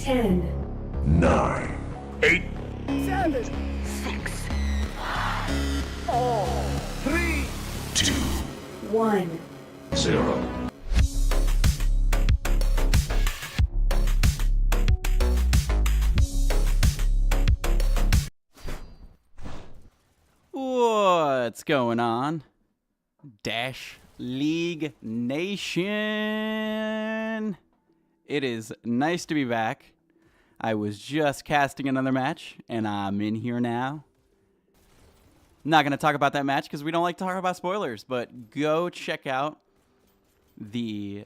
10, 9, 8, 7, 6, 3, 2, 1. 0. What's going on? Dash League Nation. It is nice to be back. I was just casting another match, and I'm in here now. Not going to talk about that match because we don't like to talk about spoilers, but go check out the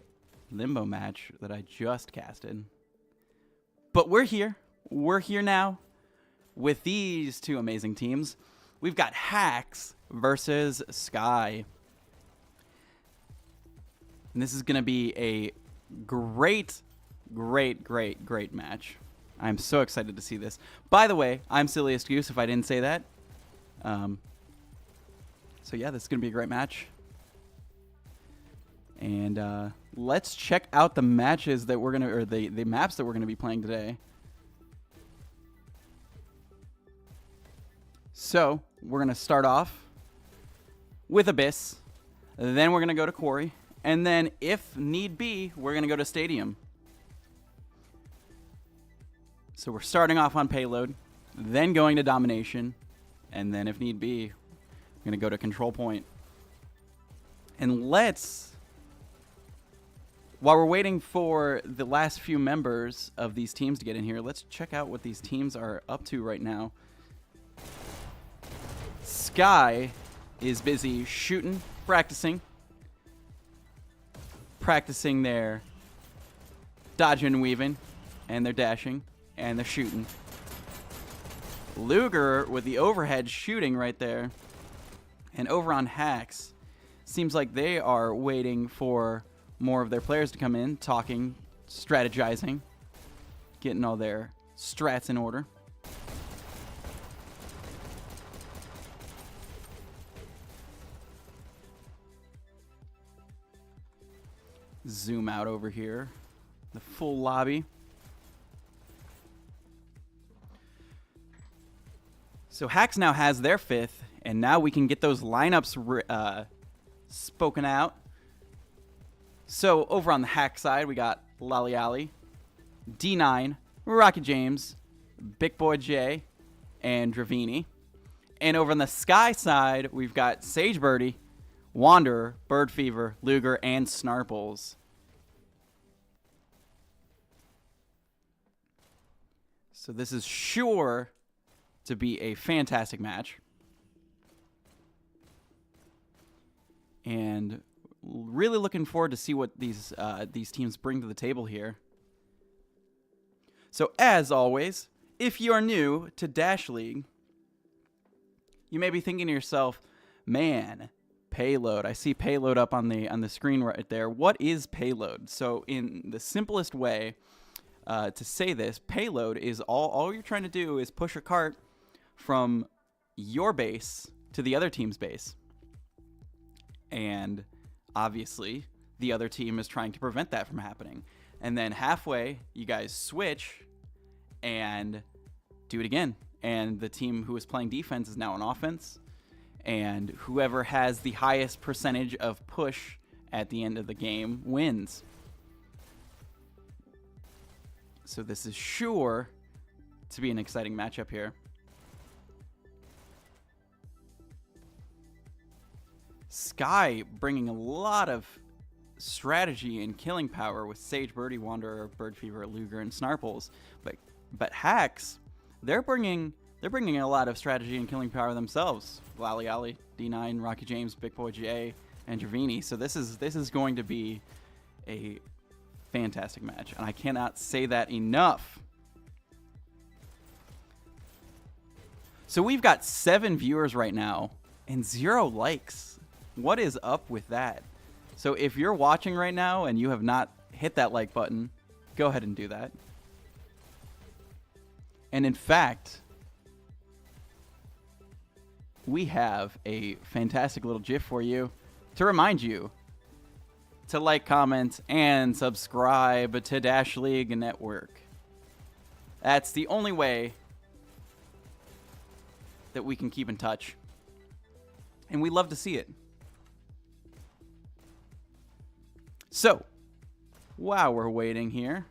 Limbo match that I just casted. But we're here. We're here now with these two amazing teams. We've got HAXX versus Sky. And this is going to be a great match. I'm so excited to see this. By the way, I'm Silliest Goose if I didn't say that. So yeah, this is going to be a great match. And let's check out the matches that we're going to, or the maps that we're going to be playing today. So, we're going to start off with Abyss, then we're going to go to Quarry, and then, if need be, we're going to go to Stadium. So, we're starting off on Payload, then going to Domination, and then, if need be, we're going to go to Control Point. And while we're waiting for the last few members of these teams to get in here, let's check out what these teams are up to right now. Sky is busy shooting, practicing their dodging and weaving, and they're dashing, and they're shooting. Luger with the overhead shooting right there. And over on HAXX, seems like they are waiting for more of their players to come in, talking, strategizing, getting all their strats in order. Zoom out over here. The full lobby. So HAXX now has their 5th, and now we can get those lineups spoken out. So over on the HAXX side, we got Lally Ali, D9, Rocky James, Big Boy J, and Dravini. And over on the Sky side, we've got Sage Birdie, Wanderer, Bird Fever, Luger, and Snarples. So this is sure to be a fantastic match. And really looking forward to see what these teams bring to the table here. So as always, if you are new to Dash League, you may be thinking to yourself, man, Payload. I see Payload up on the screen right there. What is Payload? So in the simplest way to say this, Payload is all you're trying to do is push a cart from your base to the other team's base. And obviously, the other team is trying to prevent that from happening. And then halfway, you guys switch and do it again. And the team who is playing defense is now on offense. And whoever has the highest percentage of push at the end of the game wins. So this is sure to be an exciting matchup here. Sky bringing a lot of strategy and killing power with Sage, Birdie, Wanderer, Bird Fever, Luger, and Snarples. But HAXX, they're bringing a lot of strategy and killing power themselves. Lally Ali, D9, Rocky James, Big Boy J, and Dravini. So this is going to be a fantastic match, and I cannot say that enough. So we've got 7 viewers right now and 0 likes. What is up with that? So if you're watching right now and you have not hit that like button, go ahead and do that. And in fact, we have a fantastic little GIF for you to remind you to like, comment, and subscribe to Dash League Network. That's the only way that we can keep in touch. And we love to see it. So, while we're waiting here,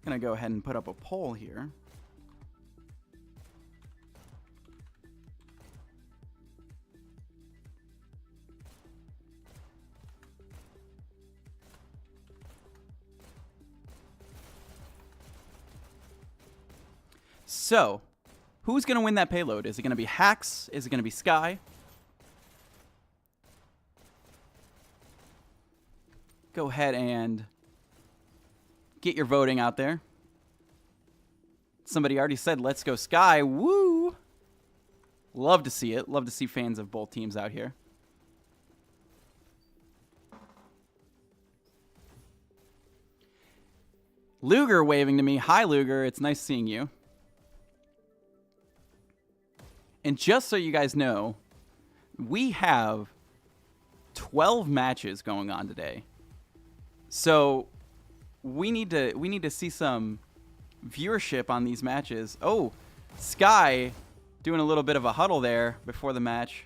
I'm going to go ahead and put up a poll here. So, who's going to win that payload? Is it going to be HAXX? Is it going to be Sky? Go ahead and get your voting out there. Somebody already said, let's go Sky. Woo! Love to see it. Love to see fans of both teams out here. Luger waving to me. Hi, Luger. It's nice seeing you. And just so you guys know, we have 12 matches going on today. So we need to see some viewership on these matches. Oh, Sky doing a little bit of a huddle there before the match.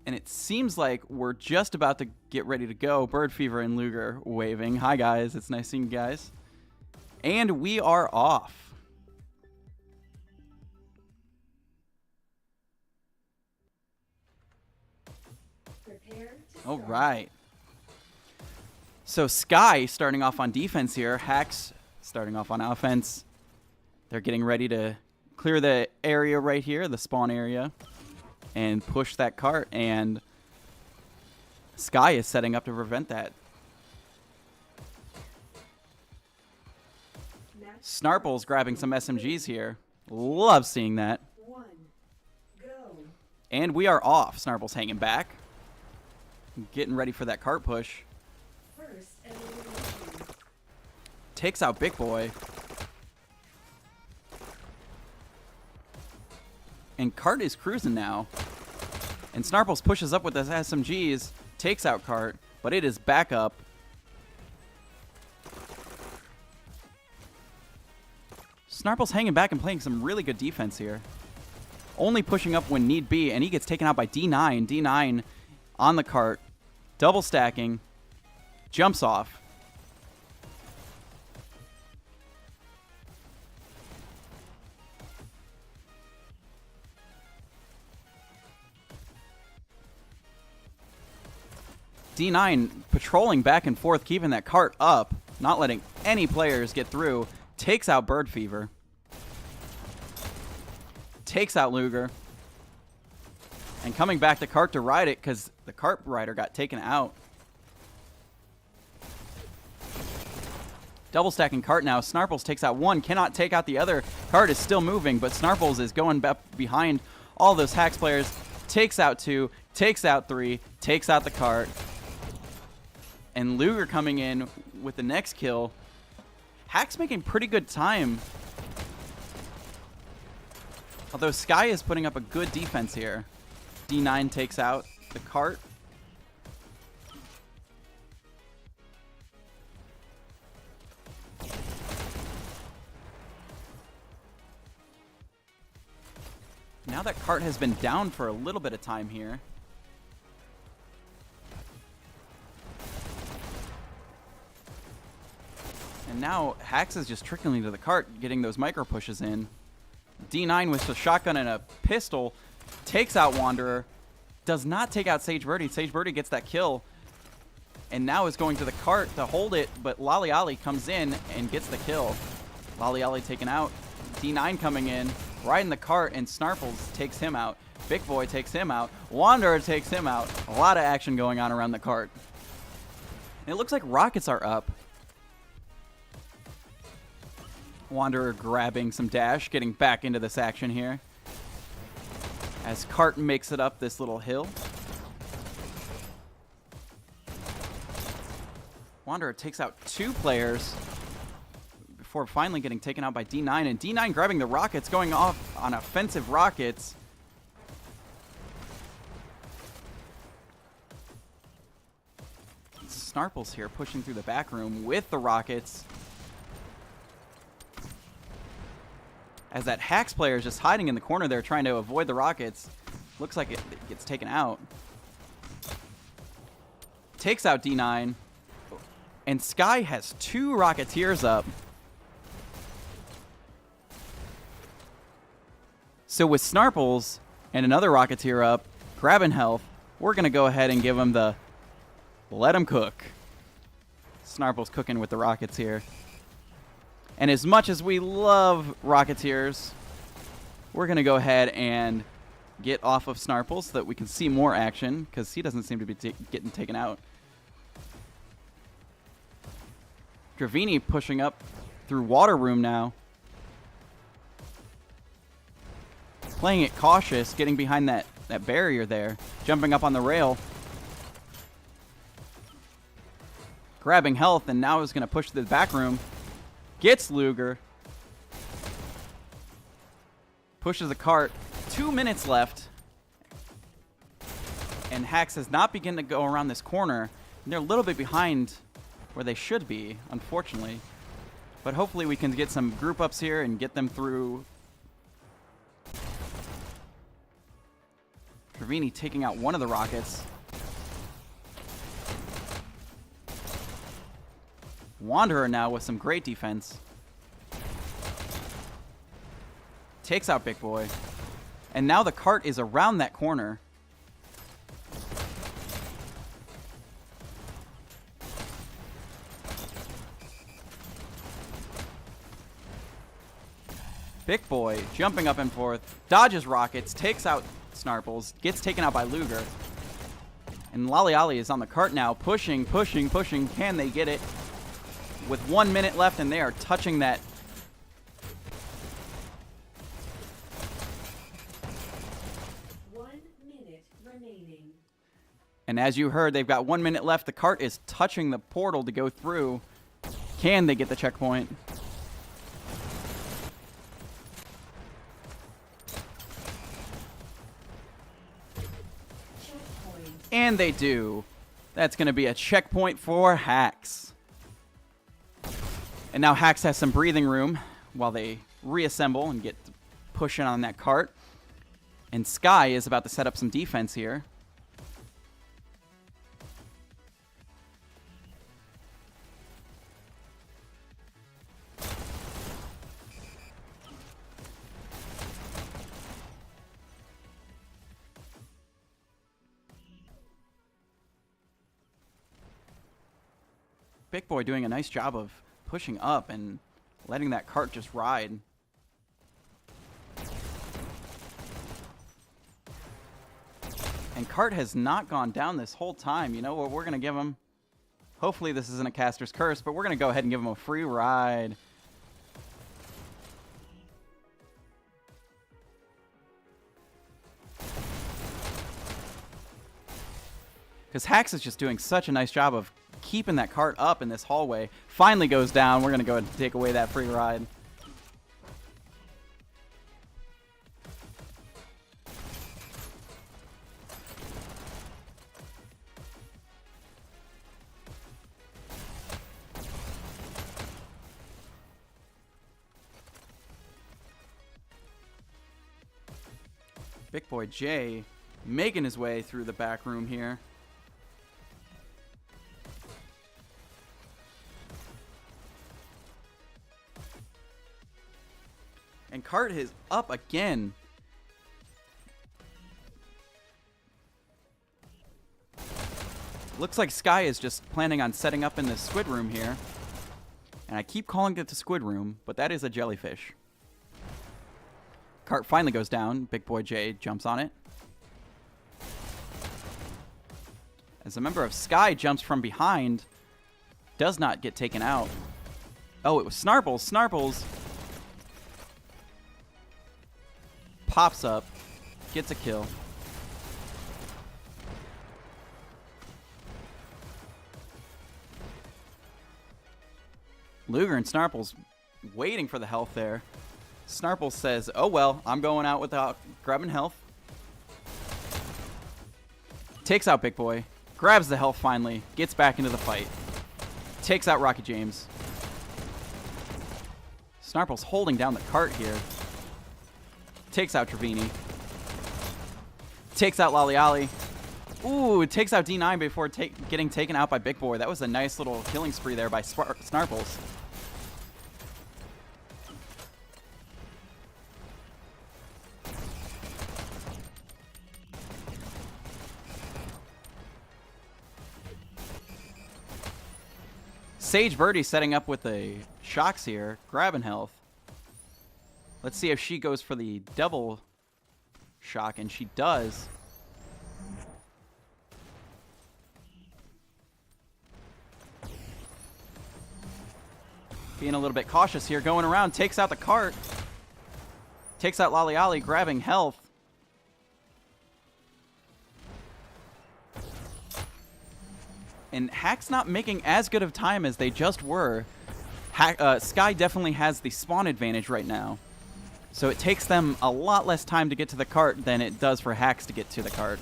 And it seems like we're just about to get ready to go. Bird Fever and Luger waving. Hi, guys. It's nice seeing you guys. And we are off. All right. So Sky starting off on defense here. HAXX starting off on offense. They're getting ready to clear the area right here, the spawn area, and push that cart. And Sky is setting up to prevent that. Snarple's grabbing some SMGs here. Love seeing that. And we are off. Snarple's hanging back. Getting ready for that cart push. Takes out Big Boy. And cart is cruising now. And Snarples pushes up with his SMGs. Takes out cart. But it is back up. Snarple's hanging back and playing some really good defense here. Only pushing up when need be, and he gets taken out by D9. D9 on the cart. Double stacking. Jumps off. D9 patrolling back and forth, keeping that cart up, not letting any players get through. Takes out Bird Fever. Takes out Luger. And coming back to cart to ride it because the cart rider got taken out. Double stacking cart now. Snarples takes out one. Cannot take out the other. Cart is still moving, but Snarples is going back behind all those HAXX players. Takes out two. Takes out three. Takes out the cart. And Luger coming in with the next kill. HAXX making pretty good time. Although Sky is putting up a good defense here. D9 takes out the cart. Now that cart has been down for a little bit of time here. And now HAXX is just trickling to the cart, getting those micro pushes in. D9 with a shotgun and a pistol takes out Wanderer. Does not take out Sage Birdie. Sage Birdie gets that kill. And now is going to the cart to hold it, but Lolly Ollie comes in and gets the kill. Lolly Ollie taken out. D9 coming in, riding the cart, and Snarples takes him out. Big Boy takes him out. Wanderer takes him out. A lot of action going on around the cart. And it looks like rockets are up. Wanderer grabbing some dash, getting back into this action here. As cart makes it up this little hill. Wanderer takes out two players before finally getting taken out by D9. And D9 grabbing the rockets, going off on offensive rockets. Snarples here pushing through the back room with the rockets. As that HAXX player is just hiding in the corner there trying to avoid the rockets. Looks like it gets taken out. Takes out D9. And Sky has 2 Rocketeers up. So with Snarples and another Rocketeer up, grabbing health, we're going to go ahead and give him the let him cook. Snarples cooking with the rockets here. And as much as we love Rocketeers, we're going to go ahead and get off of Snarples so that we can see more action, because he doesn't seem to be getting taken out. Dravini pushing up through Water Room now. Playing it cautious, getting behind that barrier there. Jumping up on the rail. Grabbing health, and now is going to push to the back room. Gets Luger. Pushes the cart. 2 minutes left. And HAXX has not begun to go around this corner. And they're a little bit behind where they should be, unfortunately. But hopefully we can get some group ups here and get them through. Dravini taking out one of the rockets. Wanderer now with some great defense. Takes out Big Boy. And now the cart is around that corner. Big Boy jumping up and forth. Dodges rockets. Takes out Snarples. Gets taken out by Luger. And Lolly Ollie is on the cart now. Pushing, pushing, pushing. Can they get it? With 1 minute left, and they are touching that. Remaining. And as you heard, they've got 1 minute left. The cart is touching the portal to go through. Can they get the checkpoint? Checkpoint. And they do. That's going to be a checkpoint for HAXX. And now HAXX has some breathing room while they reassemble and get pushing on that cart. And Sky is about to set up some defense here. Big Boy doing a nice job of pushing up and letting that cart just ride. And cart has not gone down this whole time. You know what we're going to give him? Hopefully this isn't a caster's curse, but we're going to go ahead and give him a free ride. Because HAXX is just doing such a nice job of keeping that cart up in this hallway. Finally goes down. We're going to go ahead and take away that free ride. Big Boy Jay making his way through the back room here. And cart is up again. Looks like Sky is just planning on setting up in the squid room here. And I keep calling it the squid room, but that is a jellyfish. Cart finally goes down. Big Boy J jumps on it. As a member of Sky jumps from behind, does not get taken out. Oh, it was Snarples. Snarples pops up, gets a kill. Luger and Snarples waiting for the health there. Snarples says, oh well, I'm going out without grabbing health. Takes out Big Boy. Grabs the health finally. Gets back into the fight. Takes out Rocky James. Snarple's holding down the cart here. Takes out Trevini. Takes out Lolly. Ooh, takes out D9 before getting taken out by Big Boy. That was a nice little killing spree there by Snarples. Sage Birdie setting up with the HAXX here, grabbing health. Let's see if she goes for the double shock, and she does. Being a little bit cautious here, going around, takes out the cart. Takes out Lolly, grabbing health. And HAXX not making as good of time as they just were. Sky definitely has the spawn advantage right now. So it takes them a lot less time to get to the cart than it does for HAXX to get to the cart.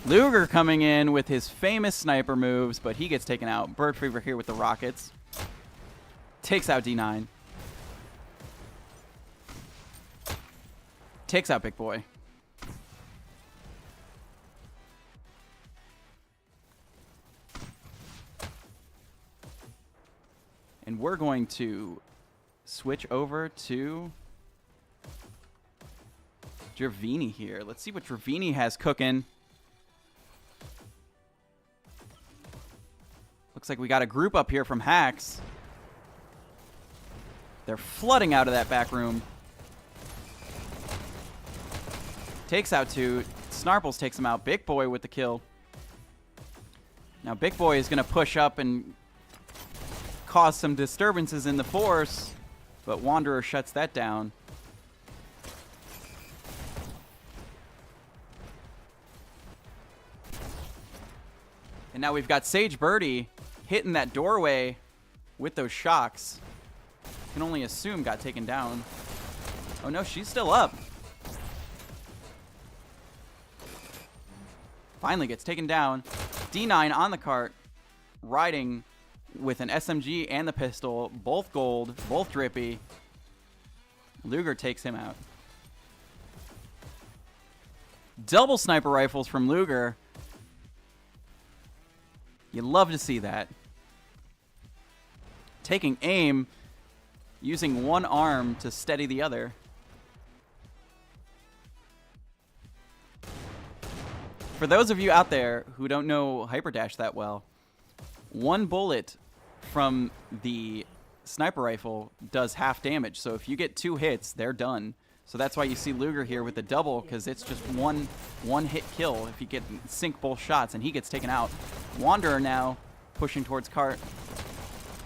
Luger coming in with his famous sniper moves, but he gets taken out. Bird Fever here with the rockets. Takes out D9. Takes out Big Boy. And we're going to switch over to Trevini here. Let's see what Trevini has cooking. Looks like we got a group up here from HAXX. They're flooding out of that back room. Takes out two. Snarples takes him out. Big Boy with the kill. Now Big Boy is going to push up and cause some disturbances in the force, but Wanderer shuts that down. And now we've got Sage Birdie hitting that doorway with those shocks. Can only assume got taken down. Oh no, she's still up. Finally gets taken down. D9 on the cart, riding with an SMG and the pistol, both gold, both drippy. Luger takes him out. Double sniper rifles from Luger. You love to see that. Taking aim, using one arm to steady the other. For those of you out there who don't know Hyperdash that well, one bullet from the sniper rifle does half damage. So if you get 2 hits, they're done. So that's why you see Luger here with the double, because it's just one hit kill if you get sync both shots, and he gets taken out. Wanderer now pushing towards cart.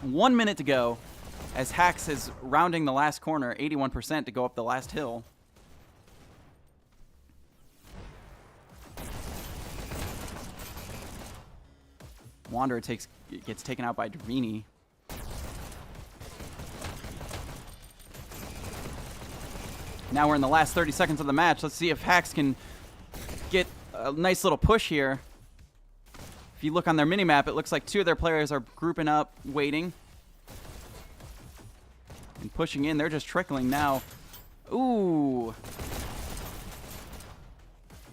1 minute to go as HAXX is rounding the last corner, 81% to go up the last hill. Wanderer gets taken out by Trevini. Now we're in the last 30 seconds of the match. Let's see if HAXX can get a nice little push here. If you look on their minimap, it looks like 2 of their players are grouping up, waiting. And pushing in. They're just trickling now. Ooh.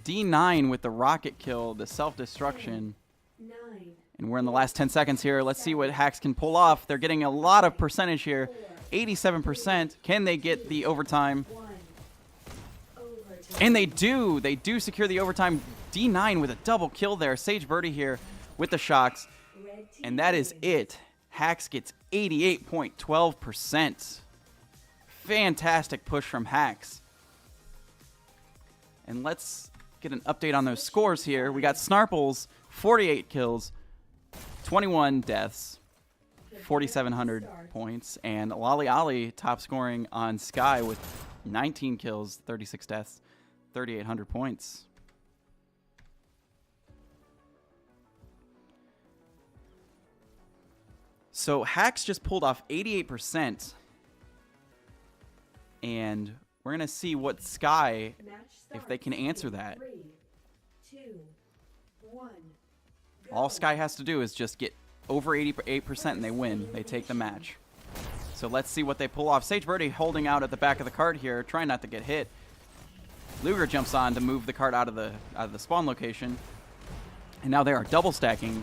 D9 with the rocket kill, the self-destruction. 9. And we're in the last 10 seconds here. Let's see what HAXX can pull off. They're getting a lot of percentage here. 87%. Can they get the overtime? And they do. They do secure the overtime. D9 with a double kill there. Sage Birdie here with the shocks. And that is it. HAXX gets 88.12%. Fantastic push from HAXX. And let's get an update on those scores here. We got Snarples, 48 kills, 21 deaths, 4,700 points. And Lolly top scoring on Sky with 19 kills, 36 deaths, 3,800 points. So HAXX just pulled off 88%. And we're going to see what Sky, if they can answer that. 2, 1. All Sky has to do is just get over 88% and they win. They take the match. So let's see what they pull off. Sage Birdie holding out at the back of the cart here, trying not to get hit. Luger jumps on to move the cart out of the spawn location. And now they are double stacking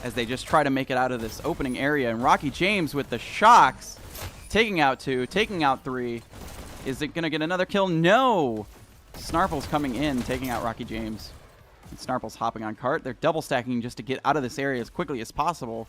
as they just try to make it out of this opening area. And Rocky James with the shocks, taking out 2, taking out 3. Is it going to get another kill? No! Snarple's coming in, taking out Rocky James. And Snarple's hopping on cart. They're double stacking just to get out of this area as quickly as possible.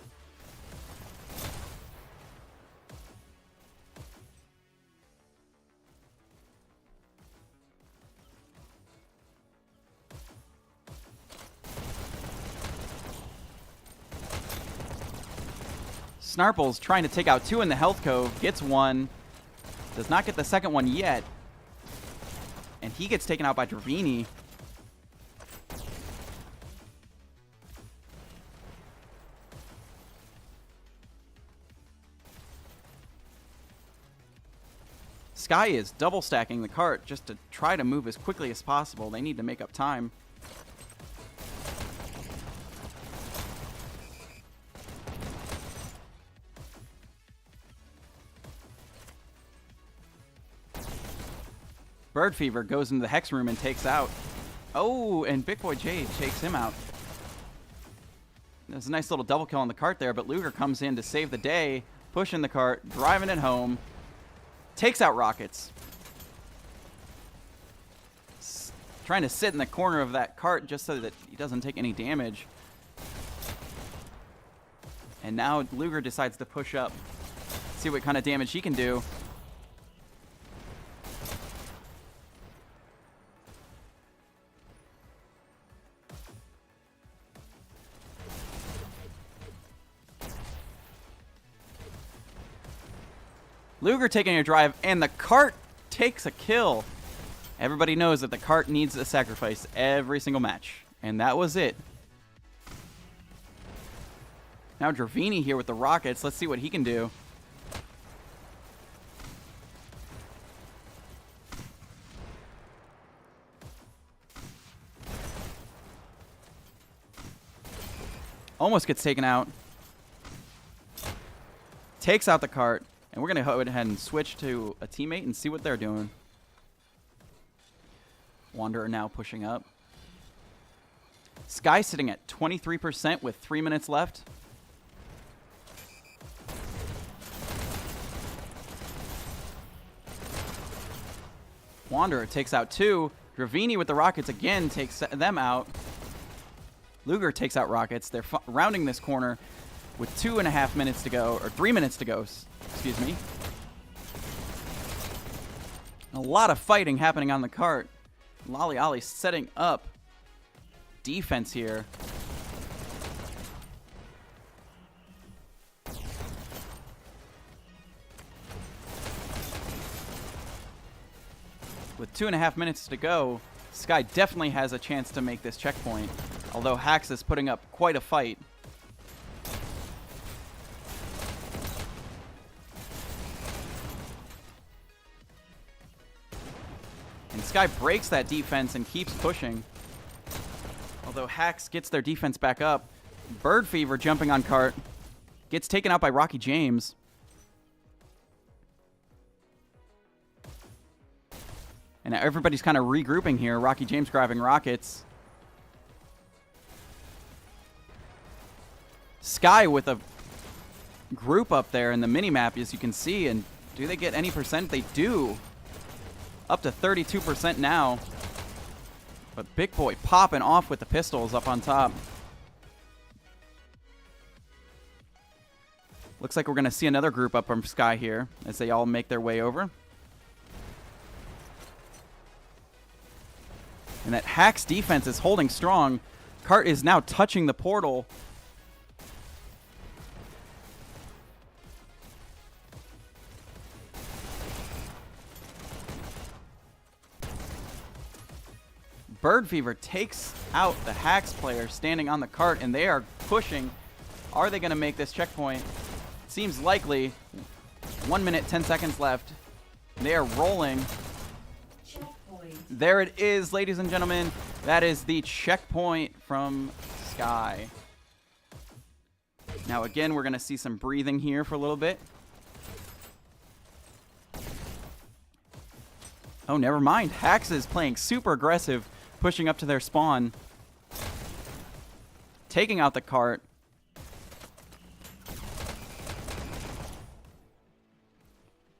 Snarple's trying to take out 2 in the health cove. Gets 1. Does not get the second one yet. And he gets taken out by Dravini. Sky is double stacking the cart just to try to move as quickly as possible. They need to make up time. Bird Fever goes into the Hex room and takes out. Oh, and Big Boy Jade takes him out. There's a nice little double kill on the cart there, but Luger comes in to save the day, pushing the cart, driving it home, takes out Rockets. Trying to sit in the corner of that cart just so that he doesn't take any damage. And now Luger decides to push up, see what kind of damage he can do. Luger taking a drive, and the cart takes a kill. Everybody knows that the cart needs a sacrifice every single match. And that was it. Now Dravini here with the Rockets. Let's see what he can do. Almost gets taken out. Takes out the cart. And we're going to go ahead and switch to a teammate and see what they're doing. Wanderer now pushing up. Sky sitting at 23% with 3 minutes left. Wanderer takes out 2. Dravini with the Rockets again takes them out. Luger takes out Rockets. They're rounding this corner with 2.5 minutes to go, or 3 minutes to go. Excuse me. A lot of fighting happening on the cart. Lolly Ollie setting up defense here. With 2.5 minutes to go, Sky definitely has a chance to make this checkpoint, although HAXX is putting up quite a fight. And Sky breaks that defense and keeps pushing. Although HAXX gets their defense back up. Bird Fever jumping on cart. Gets taken out by Rocky James. And now everybody's kind of regrouping here. Rocky James grabbing Rockets. Sky with a group up there in the minimap, as you can see. And do they get any percent? They do. Up to 32% now. But Big Boy popping off with the pistols up on top. Looks like we're going to see another group up from Sky here as they all make their way over. And that HAXX defense is holding strong. Cart is now touching the portal. Bird Fever takes out the HAXX player standing on the cart, and they are pushing. Are they going to make this checkpoint? Seems likely. 1 minute, 10 seconds left. They are rolling. Checkpoint Victory. There it is, ladies and gentlemen. That is the checkpoint from Sky. Now, again, we're going to see some breathing here for a little bit. Oh, never mind. HAXX is playing super aggressive, pushing up to their spawn. Taking out the cart.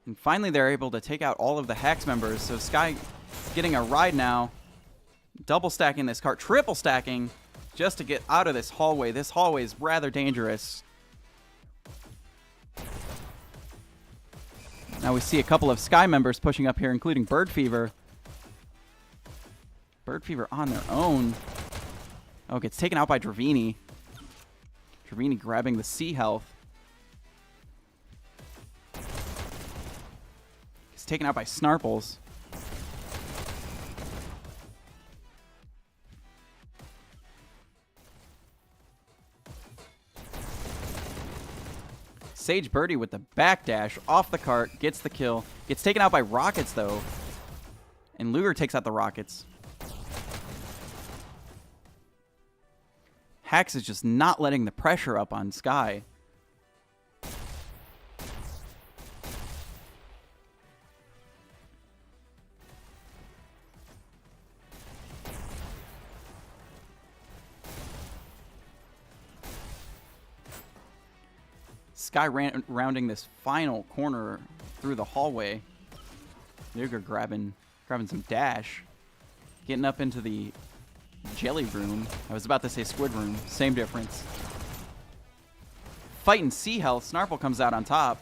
And finally, they're able to take out all of the HAXX members. So Sky getting a ride now. Double stacking this cart. Triple stacking just to get out of this hallway. This hallway is rather dangerous. Now we see a couple of Sky members pushing up here, including Bird Fever. Bird Fever on their own. Oh, gets taken out by Dravini. Dravini grabbing the C health. He's taken out by Snarples. Sage Birdie with the backdash off the cart, gets the kill. Gets taken out by Rockets, though. And Luger takes out the Rockets. HAXX is just not letting the pressure up on Sky. Sky rounding this final corner through the hallway. Luger grabbing some dash. Getting up into the jelly room. I was about to say squid room. Same difference. Fighting C health. Snarple comes out on top.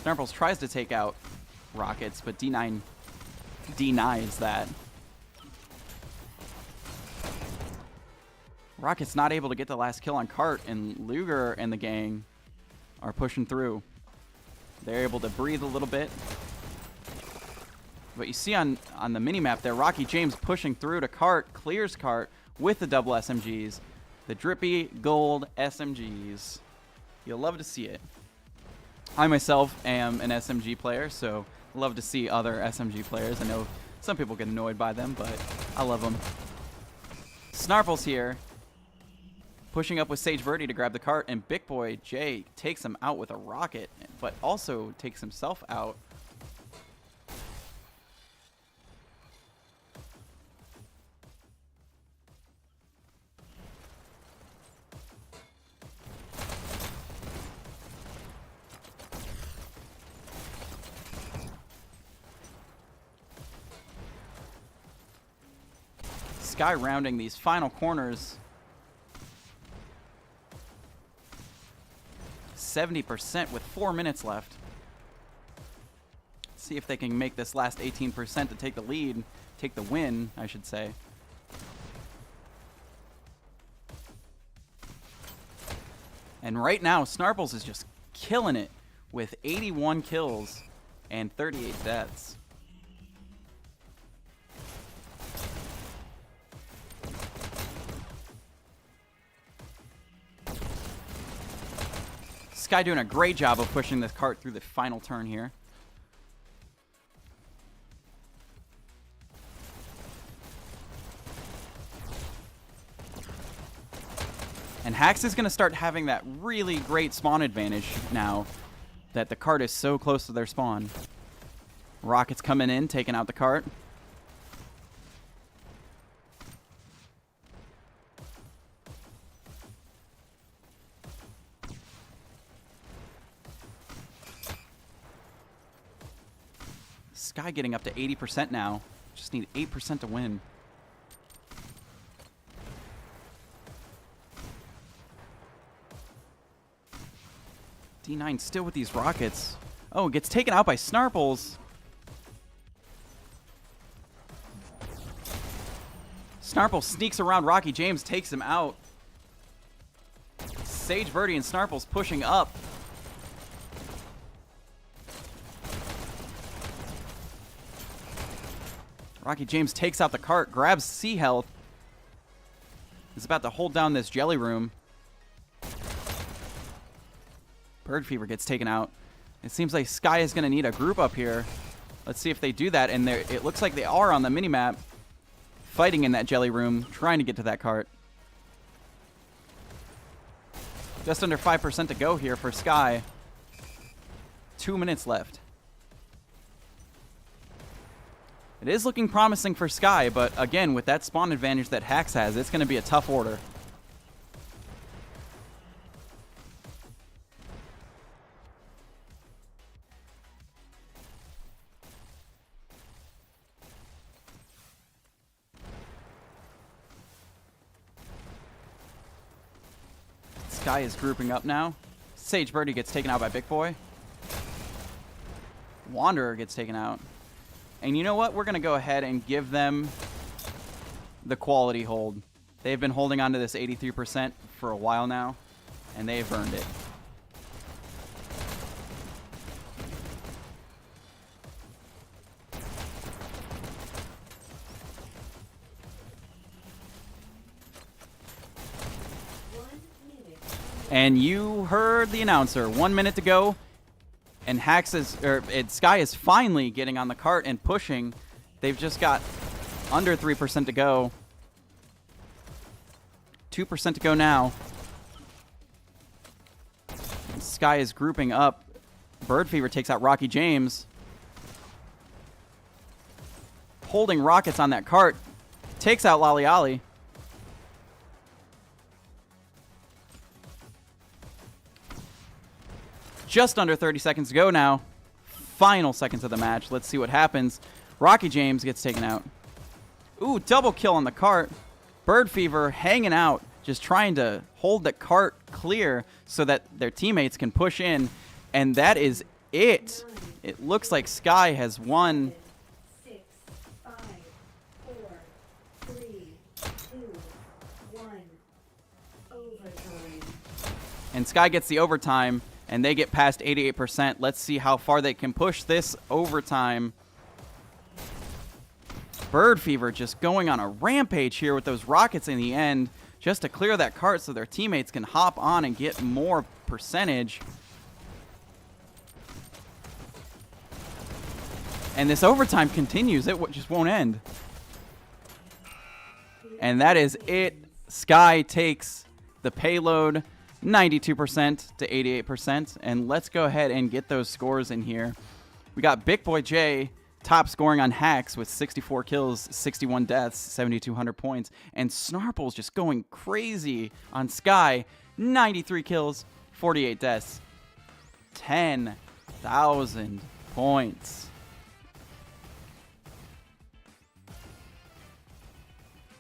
Snarples tries to take out Rockets, but D9 denies that. Rocket's not able to get the last kill on Cart, and Luger and the gang are pushing through. They're able to breathe a little bit. But you see on the minimap there, Rocky James pushing through to Cart, clears Cart with the double SMGs. The drippy gold SMGs. You'll love to see it. I myself am an SMG player, so love to see other SMG players. I know some people get annoyed by them, but I love them. Snarple's here. Pushing up with Sage Birdie to grab the cart, and Big Boy Jay takes him out with a rocket, but also takes himself out. Sky rounding these final corners. 70% with 4 minutes left. See if they can make this last 18% to take the lead, take the win, I should say. And right now, Snarples is just killing it with 81 kills and 38 deaths. Sky doing a great job of pushing this cart through the final turn here. And HAXX is going to start having that really great spawn advantage now that the cart is so close to their spawn. Rockets coming in, taking out the cart. Sky getting up to 80% now. Just need 8% to win. D9 still with these rockets. Oh, gets taken out by Snarples. Snarples sneaks around Rocky James, takes him out. Sage Birdie and Snarples pushing up. Rocky James takes out the cart, grabs C health. He's about to hold down this jelly room. Bird Fever gets taken out. It seems like Sky is going to need a group up here. Let's see if they do that. And it looks like they are on the minimap, fighting in that jelly room, trying to get to that cart. Just under 5% to go here for Sky. 2 minutes left. It is looking promising for Sky, but again, with that spawn advantage that HAXX has, it's going to be a tough order. Sky is grouping up now. Sage Birdie gets taken out by Big Boy. Wanderer gets taken out. And you know what? We're going to go ahead and give them the quality hold. They've been holding on to this 83% for a while now, and they've earned it. And you heard the announcer. 1 minute to go. And Sky is finally getting on the cart and pushing. They've just got under 3% to go. 2% to go now. And Sky is grouping up. Bird Fever takes out Rocky James. Holding rockets on that cart. Takes out Lolly Ollie. Just under 30 seconds to go now. Final seconds of the match. Let's see what happens. Rocky James gets taken out. Ooh, double kill on the cart. Bird Fever hanging out, just trying to hold the cart clear so that their teammates can push in. And that is it. It looks like Sky has won. 6, 5, 4, 3, 2, 1. Overtime. And Sky gets the overtime. And they get past 88%. Let's see how far they can push this overtime. Bird Fever just going on a rampage here with those rockets in the end, just to clear that cart so their teammates can hop on and get more percentage. And this overtime continues. It just won't end. And that is it. Sky takes the payload. 92% to 88%. And let's go ahead and get those scores in here. We got Big Boy J top scoring on HAXX with 64 kills, 61 deaths, 7,200 points. And Snarple's just going crazy on Sky. 93 kills, 48 deaths, 10,000 points.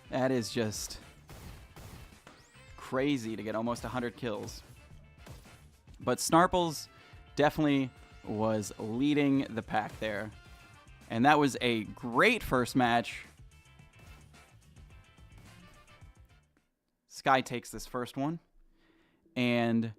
That is just crazy to get almost 100 kills. But Snarples definitely was leading the pack there. And that was a great first match. Sky takes this first one. And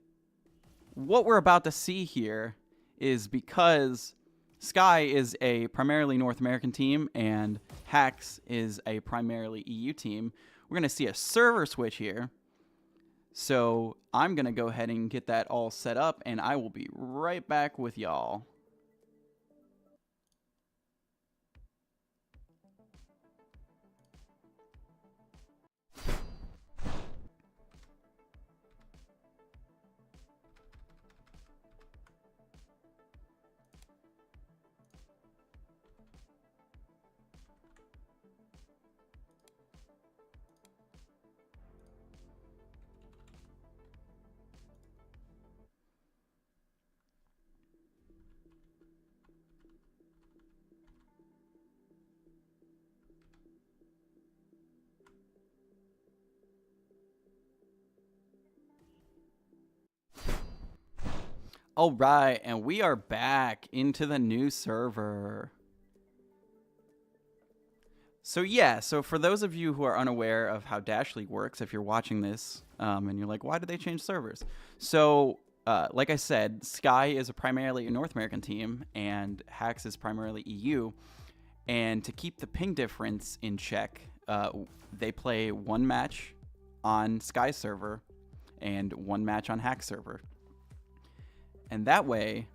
what we're about to see here is because Sky is a primarily North American team and HAXX is a primarily EU team, we're going to see a server switch here. So I'm going to go ahead and get that all set up, and I will be right back with y'all. All right, and we are back into the new server. So yeah, so for those of you who are unaware of how Dash League works, if you're watching this and you're like, why did they change servers? So like I said, Sky is a primarily a North American team and HAXX is primarily EU. And to keep the ping difference in check, they play one match on Sky server and one match on HAXX server. And that way,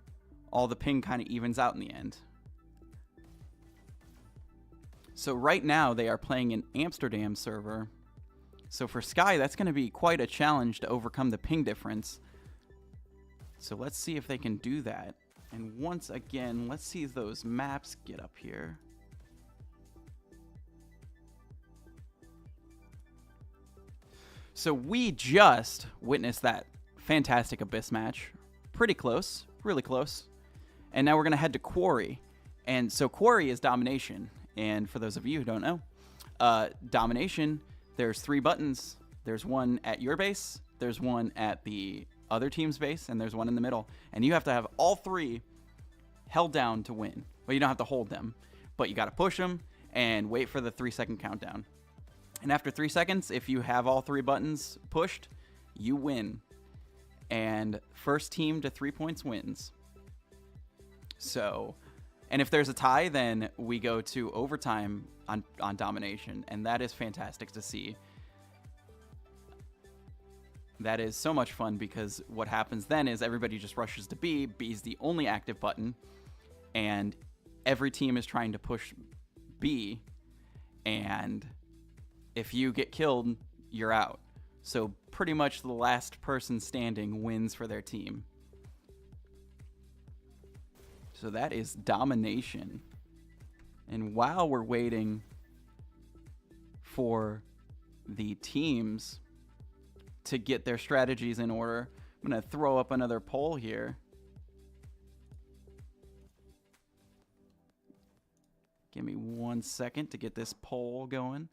all the ping kind of evens out in the end. So right now they are playing an Amsterdam server. So for Sky, that's going to be quite a challenge to overcome the ping difference. So let's see if they can do that. And once again, let's see those maps get up here. So we just witnessed that fantastic Abyss match. Pretty close, really close. And now we're going to head to Quarry. And so Quarry is domination. And for those of you who don't know, domination, there's 3 buttons. There's one at your base, there's one at the other team's base, and there's one in the middle. And you have to have all 3 held down to win. Well, you don't have to hold them, but you got to push them and wait for the 3-second countdown. And after 3 seconds, if you have all 3 buttons pushed, you win. And first team to 3 points wins. So, and if there's a tie, then we go to overtime on domination. And that is fantastic to see. That is so much fun because what happens then is everybody just rushes to B. B is the only active button. And every team is trying to push B. And if you get killed, you're out. So pretty much the last person standing wins for their team. So that is domination. And while we're waiting for the teams to get their strategies in order, I'm going to throw up another poll here. Give me 1 second to get this poll going.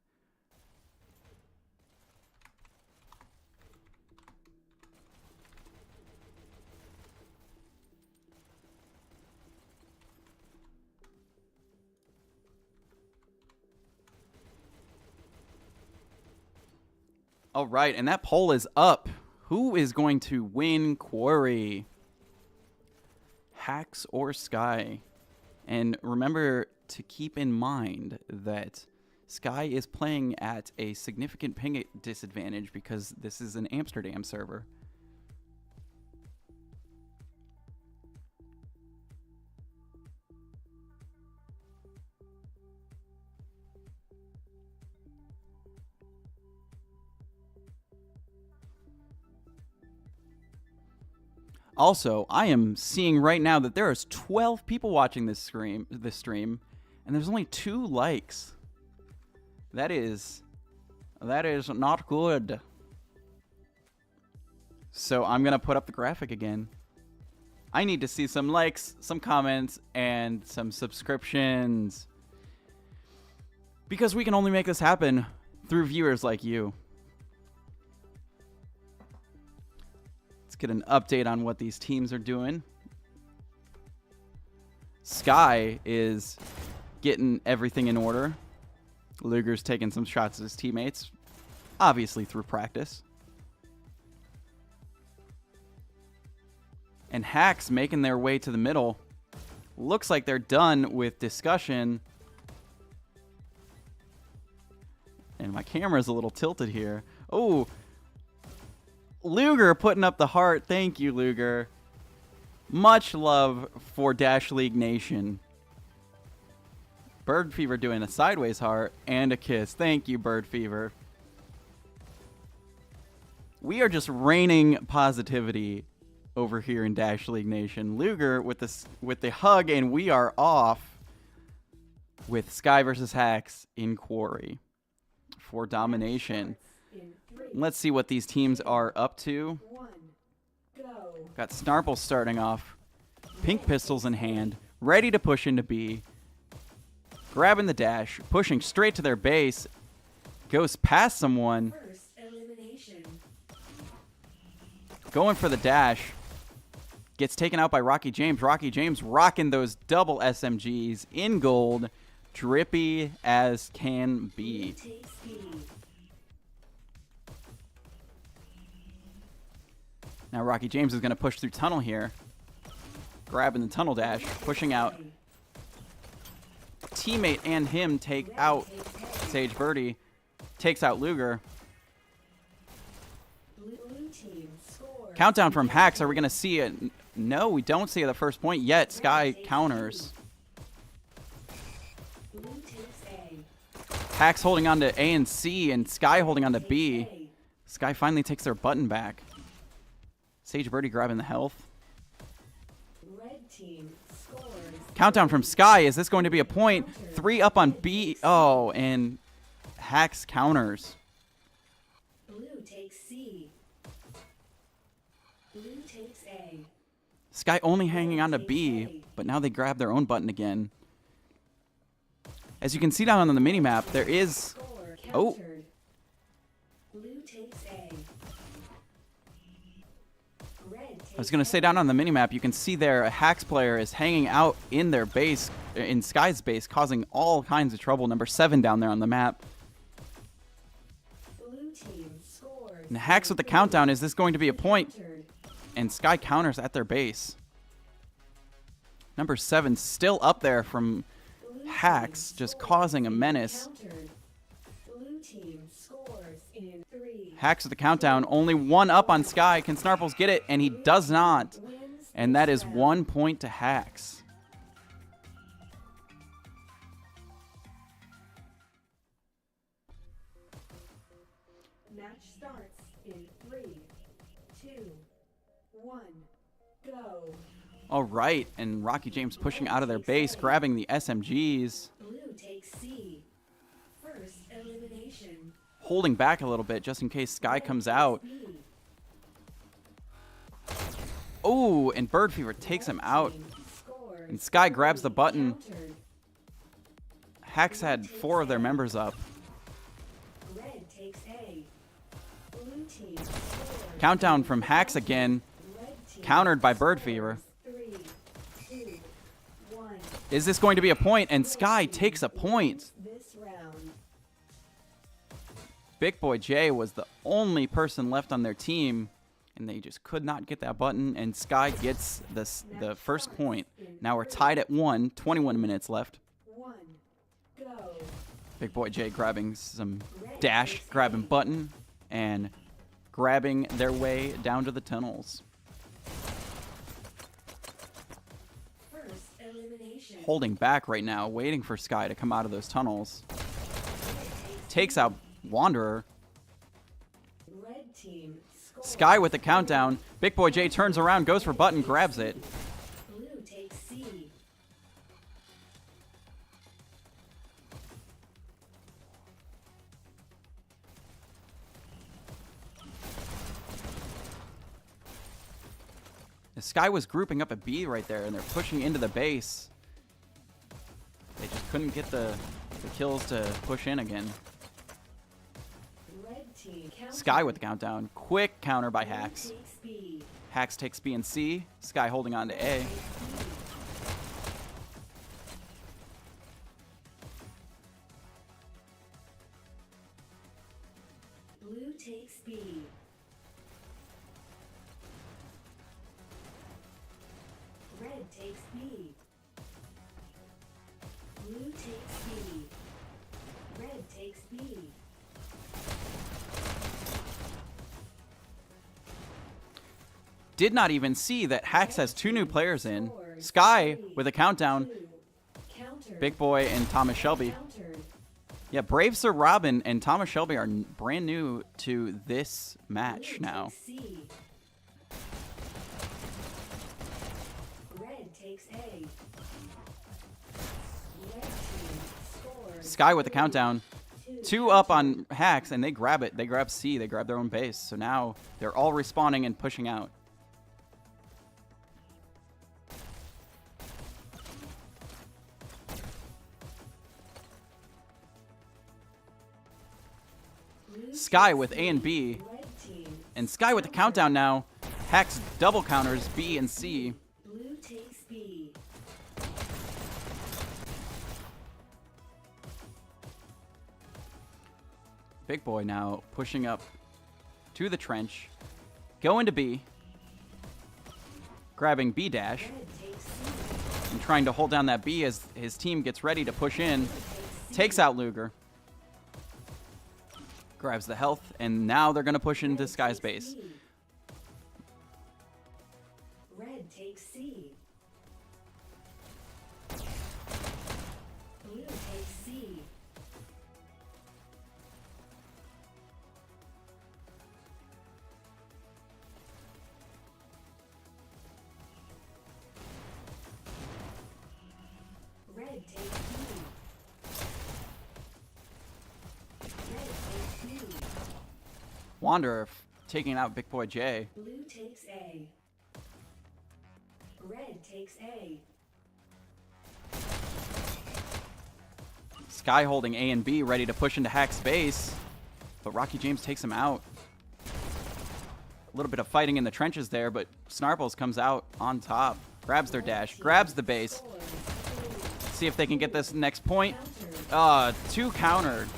All right, and that poll is up. Who is going to win Quarry? HAXX or Sky? And remember to keep in mind that Sky is playing at a significant ping disadvantage because this is an Amsterdam server. Also, I am seeing right now that there is 12 people watching this stream, and there's only 2 likes. That is not good. So I'm gonna put up the graphic again. I need to see some likes, some comments, and some subscriptions. Because we can only make this happen through viewers like you. Get an update on what these teams are doing. Sky is getting everything in order. Luger's taking some shots at his teammates, obviously through practice. And HAXX making their way to the middle. Looks like they're done with discussion. And my camera's a little tilted here. Oh, Luger putting up the heart. Thank you, Luger. Much love for Dash League Nation. Bird Fever doing a sideways heart and a kiss. Thank you, Bird Fever. We are just raining positivity over here in Dash League Nation. Luger with the hug, and we are off with Sky versus HAXX in Quarry for domination. Let's see what these teams are up to. Got Snarple starting off. Pink pistols in hand. Ready to push into B. Grabbing the dash. Pushing straight to their base. Goes past someone. Going for the dash. Gets taken out by Rocky James. Rocky James rocking those double SMGs in gold. Drippy as can be. Now Rocky James is going to push through tunnel here. Grabbing the tunnel dash. Pushing out. Teammate and him take out Sage Birdie. Takes out Luger. Countdown from HAXX. Are we going to see it? No, we don't see the first point yet. Sky counters. HAXX holding on to A and C, and Sky holding on to B. Sky finally takes their button back. Sage Birdie grabbing the health. Red team scores. Countdown from Sky. Is this going to be a point? 3 up on B. Oh, and HAXX counters. Blue takes C. Blue takes A. Sky only hanging on to B, but now they grab their own button again. As you can see down on the minimap, there is... Score Oh. countered. Blue takes A. Red takes I was going to say down on the minimap, you can see there a HAXX player is hanging out in their base, in Sky's base, causing all kinds of trouble. Number 7 down there on the map. Blue team scores. And HAXX with the countdown. Is this going to be a point? Countered. And Sky counters at their base. Number 7 still up there from Blue HAXX, team just scores. causing a menace. Countered. Blue team scores in 3. HAXX with the countdown. Only 1 up on Sky. Can Snarples get it? And he does not. Wins And that this is round. 1 point to HAXX. Match starts in 3, 2, 1, go. All right, and Rocky James pushing out of their base, grabbing the SMGs, Blue takes C. First elimination. holding back a little bit just in case Sky comes out. B. Oh, and Bird Fever takes him out, Team scores. and Sky grabs the button. Countered. HAXX had 4 of their members up. Red takes A. Blue team scores. Countdown from HAXX again, Red team countered by Bird scores. Fever. 3, 2, 1. Is this going to be a point? And Sky takes a point. This round. Big Boy J was the only person left on their team, and they just could not get that button, and Sky gets the first point. Now we're tied at 1, 21 minutes left. 1, go. Big Boy J grabbing some dash, grabbing button, and grabbing their way down to the tunnels. First elimination. Holding back right now, waiting for Sky to come out of those tunnels. Takes out Wanderer. Red team scores. Sky with the countdown. Big Boy J turns around, goes for button, grabs it. Blue takes C. The Sky was grouping up a B right there, and they're pushing into the base. They just couldn't get the kills to push in again. Red team counter. Sky with the countdown. Quick counter by Blue HAXX. takes B. HAXX takes B and C. Sky holding on to A. Takes B. Blue takes B. Red takes B. Blue takes B. Red takes B. Did not even see that HAXX has 2 new players in. Sky with a countdown. 2. Counter. Big Boy and Thomas Shelby. Countered. Yeah, Brave Sir Robin and Thomas Shelby are brand new to this match Blue now. takes C. Red takes A. Red team scores. Sky with the countdown. 2. 2 up on HAXX, and they grab it. They grab C. They grab their own base. So now they're all respawning and pushing out. Blue Sky takes with A and B. Red team. And Sky with the countdown now. HAXX double counters B and C. Blue takes B. Big Boy now pushing up to the trench. Going to B. Grabbing B dash. Red takes C. And trying to hold down that B as his team gets ready to push in. Takes out Luger. Grabs the health. And now they're going to push into Red Sky's takes base. B. Red takes C. Blue takes C. Wanderer taking out Big Boy J. Blue takes A. Red takes A. Sky holding A and B, ready to push into HAXX base, but Rocky James takes him out. A little bit of fighting in the trenches there, but Snarples comes out on top, grabs their dash, grabs the base. See if they can get this next point. Two countered.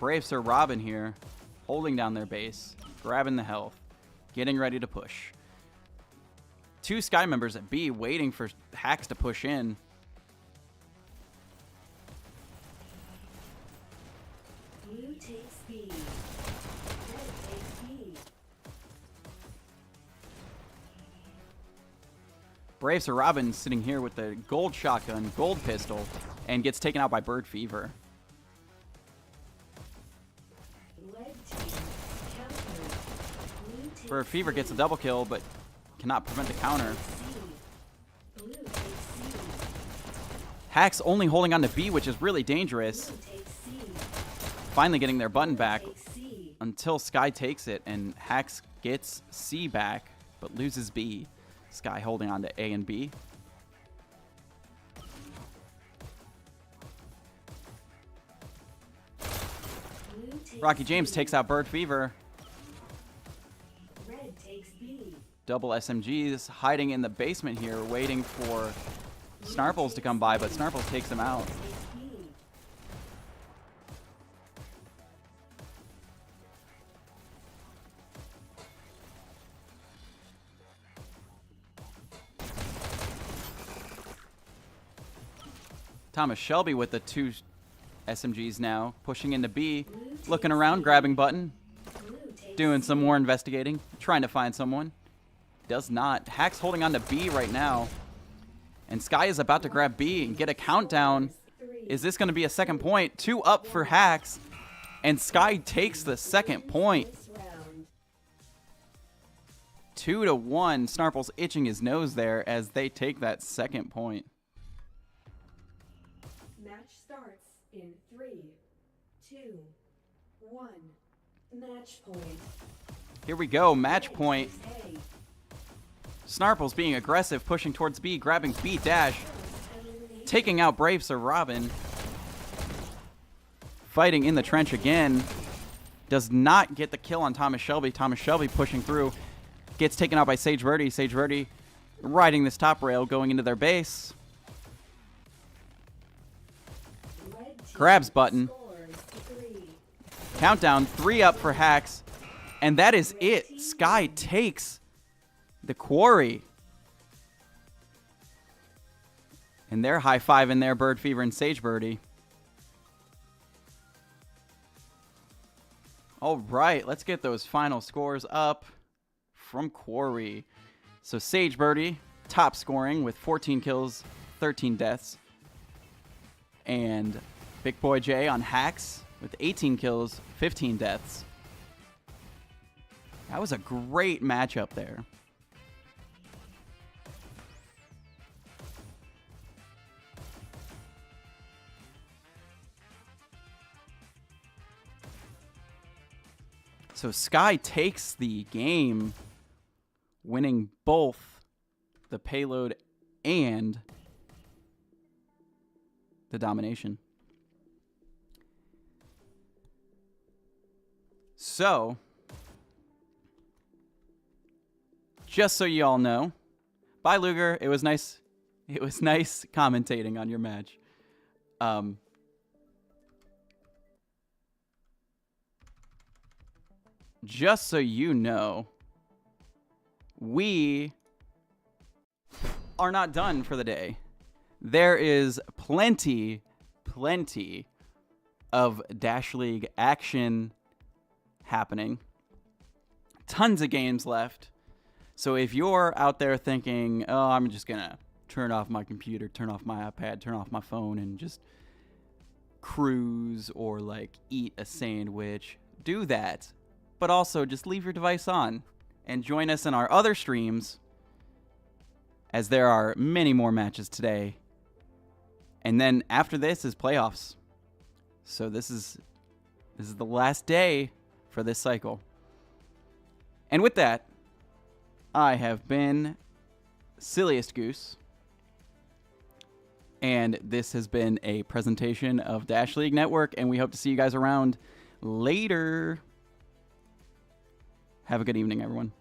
Brave Sir Robin here, holding down their base, grabbing the health, getting ready to push. Two Sky members at B waiting for HAXX to push in. Blue takes B. Red takes B. Brave Sir Robin sitting here with the gold shotgun, gold pistol, and gets taken out by Bird Fever. Red team countered. Blue takes Bird Fever gets a double kill, but cannot prevent the counter. C. Blue takes C. HAXX only holding on to B, which is really dangerous. Blue takes C. Finally getting their button back Takes C. until Sky takes it, and HAXX gets C back, but loses B. Sky holding on to A and B. Blue takes Rocky James C. takes out Bird Fever. Red takes B. Double SMGs hiding in the basement here, waiting for Snarples to come by, but Snarples takes them out. Takes B. Thomas Shelby with the two SMGs now, pushing into B, looking around, grabbing button, Blue takes doing some more investigating, trying to find someone. Does not. HAXX holding on to B right now. And Sky is about to grab B and get a countdown. Is this going to be a second point? 2 up for HAXX. And Sky takes the second point. this round. 2-1. Snarple's itching his nose there as they take that second point. Match starts in 3, 2, 1. Match point. Here we go. Match point. A. Snarples being aggressive, pushing towards B, grabbing B dash, taking out Brave Sir Robin. Fighting in the trench again. Does not get the kill on Thomas Shelby. Thomas Shelby pushing through. Gets taken out by Sage Birdie. Sage Birdie riding this top rail, going into their base. Red team Grabs button. scores 3. Countdown, 3 up for HAXX. And that is it. Sky takes the quarry. And they're high-fiving there, Bird Fever and Sage Birdie. All right, let's get those final scores up from Quarry. So Sage Birdie, top scoring with 14 kills, 13 deaths. And Big Boy J on HAXX with 18 kills, 15 deaths. That was a great matchup there. So Sky takes the game, winning both the payload and the domination. So, just so you all know, bye Luger. It was nice. It was nice commentating on your match. Just so you know, we are not done for the day. There is plenty of Dash League action happening. Tons of games left. So if you're out there thinking, oh, I'm just going to turn off my computer, turn off my iPad, turn off my phone, and just cruise or like eat a sandwich, do that. But also just leave your device on and join us in our other streams, as there are many more matches today. And then after this is playoffs. So this is This is the last day for this cycle. And with that, I have been Silliest Goose. And this has been a presentation of Dash League Network, and we hope to see you guys around later. Have a good evening, everyone.